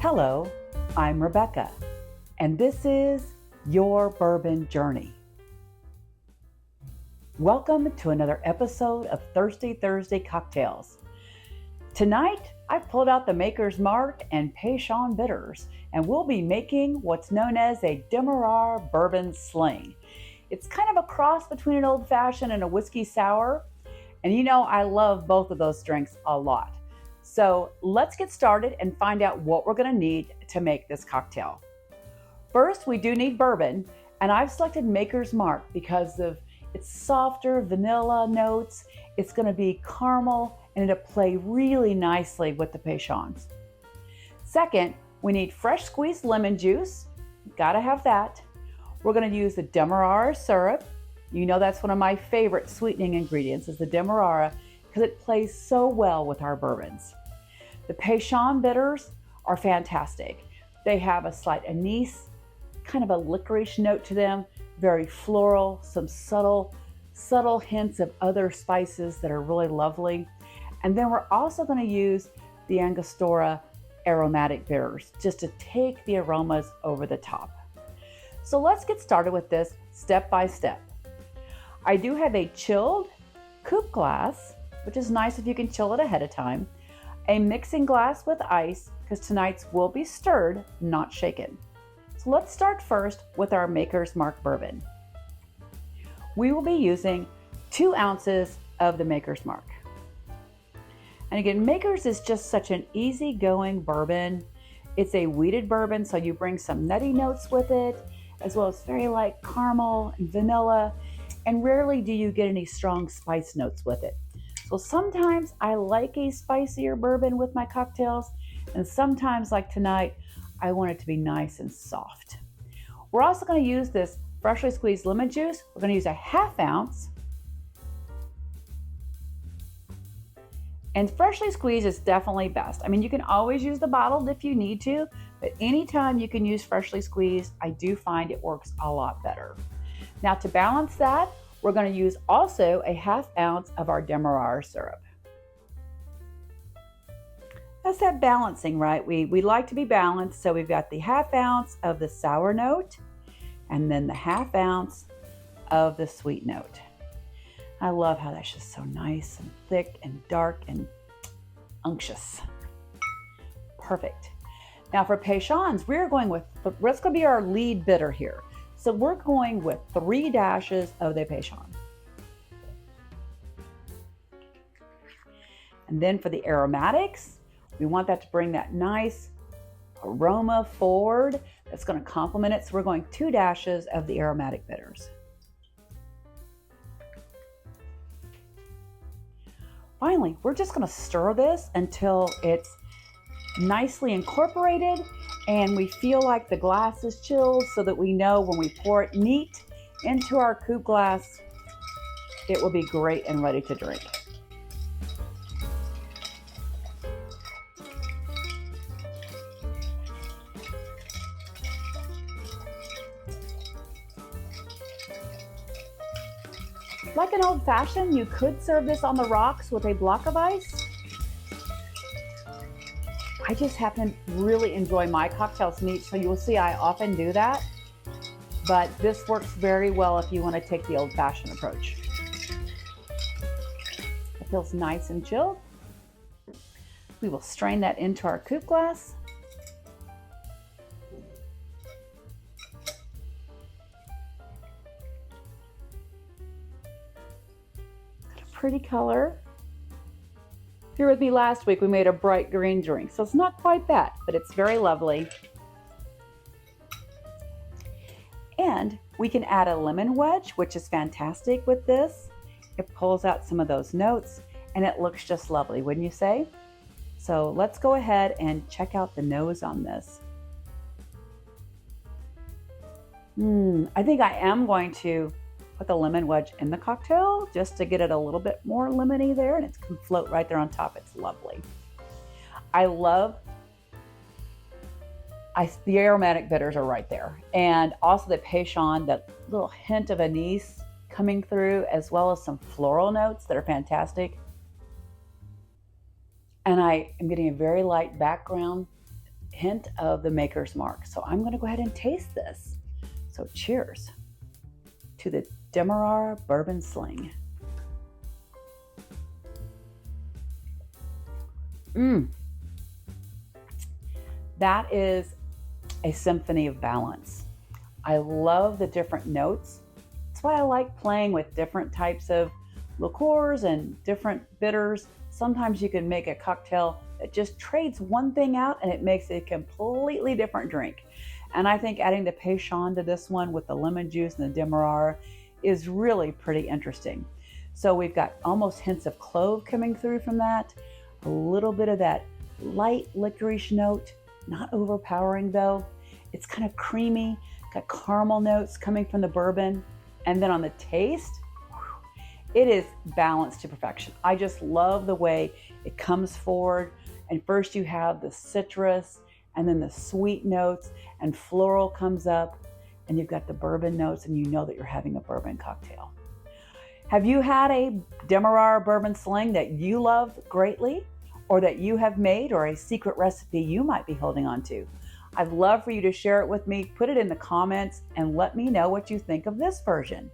Hello, I'm Rebecca, and this is Your Bourbon Journey. Welcome to another episode of Thirsty Thursday Cocktails. Tonight, I've pulled out the Maker's Mark and Peychaud bitters, and we'll be making what's known as a Demerara Bourbon Sling. It's kind of a cross between an old-fashioned and a whiskey sour, and you know I love both of those drinks a lot. So let's get started and find out what we're going to need to make this cocktail. First, we do need bourbon, and I've selected Maker's Mark because of its softer vanilla notes. It's going to be caramel, and it'll play really nicely with the Peychauds. Second, we need fresh squeezed lemon juice. Gotta have that. We're going to use the Demerara Syrup. You know that's one of my favorite sweetening ingredients is the Demerara because it plays so well with our bourbons. The Peychaud bitters are fantastic. They have a slight anise, kind of a licorice note to them, very floral, some subtle hints of other spices that are really lovely. And then we're also going to use the Angostura aromatic bitters just to take the aromas over the top. So let's get started with this step by step. I do have a chilled coupe glass, which is nice if you can chill it ahead of time, a mixing glass with ice, because tonight's will be stirred, not shaken. So let's start first with our Maker's Mark bourbon. We will be using 2 ounces of the Maker's Mark. And again, Maker's is just such an easygoing bourbon. It's a wheated bourbon, so you bring some nutty notes with it, as well as very light caramel and vanilla, and rarely do you get any strong spice notes with it. So sometimes I like a spicier bourbon with my cocktails, and sometimes, like tonight, I want it to be nice and soft. We're also going to use this freshly squeezed lemon juice. We're going to use a 1/2 ounce. And freshly squeezed is definitely best. I mean, you can always use the bottled if you need to, but anytime you can use freshly squeezed, I do find it works a lot better. Now to balance that, we're going to use also a 1/2 ounce of our Demerara syrup. That's that balancing, right? We like to be balanced, so we've got the 1/2 ounce of the sour note and then the 1/2 ounce of the sweet note. I love how that's just so nice and thick and dark and unctuous. Perfect. Now for Peychauds, we're going with, what's going to be our lead bitter here. So we're going with 3 dashes of the Peychaud. And then for the aromatics, we want that to bring that nice aroma forward that's going to complement it. So we're going 2 dashes of the aromatic bitters. Finally, we're just going to stir this until it's nicely incorporated and we feel like the glass is chilled so that we know when we pour it neat into our coupe glass, it will be great and ready to drink. Like an old fashioned, you could serve this on the rocks with a block of ice. I just happen to really enjoy my cocktails neat, so you'll see I often do that. But this works very well if you want to take the old fashioned approach. It feels nice and chilled. We will strain that into our coupe glass. Pretty color. If you were with me last week, we made a bright green drink, so it's not quite that, but it's very lovely. And we can add a lemon wedge, which is fantastic with this. It pulls out some of those notes, and it looks just lovely, wouldn't you say? So let's go ahead and check out the nose on this. I think I am going to put the lemon wedge in the cocktail just to get it a little bit more lemony there, and it can float right there on top. It's lovely. I love the aromatic bitters are right there, and also the Peychaud, that little hint of anise coming through, as well as some floral notes that are fantastic. And I am getting a very light background hint of the Maker's Mark. So I'm going to go ahead and taste this. So cheers to the Demerara Bourbon Sling. That is a symphony of balance. I love the different notes. That's why I like playing with different types of liqueurs and different bitters. Sometimes you can make a cocktail that just trades one thing out and it makes a completely different drink. And I think adding the Peychaud to this one with the lemon juice and the Demerara is really pretty interesting. So we've got almost hints of clove coming through from that, a little bit of that light licorice note, not overpowering though. It's kind of creamy, got caramel notes coming from the bourbon. And then on the taste, it is balanced to perfection. I just love the way it comes forward. And first you have the citrus and then the sweet notes and floral comes up and you've got the bourbon notes and you know that you're having a bourbon cocktail. Have you had a Demerara Bourbon Sling that you love greatly or that you have made or a secret recipe you might be holding on to? I'd love for you to share it with me. Put it in the comments and let me know what you think of this version.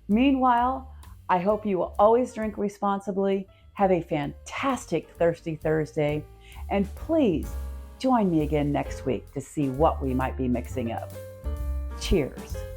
Meanwhile, I hope you will always drink responsibly. Have a fantastic Thirsty Thursday. And please join me again next week to see what we might be mixing up. Cheers.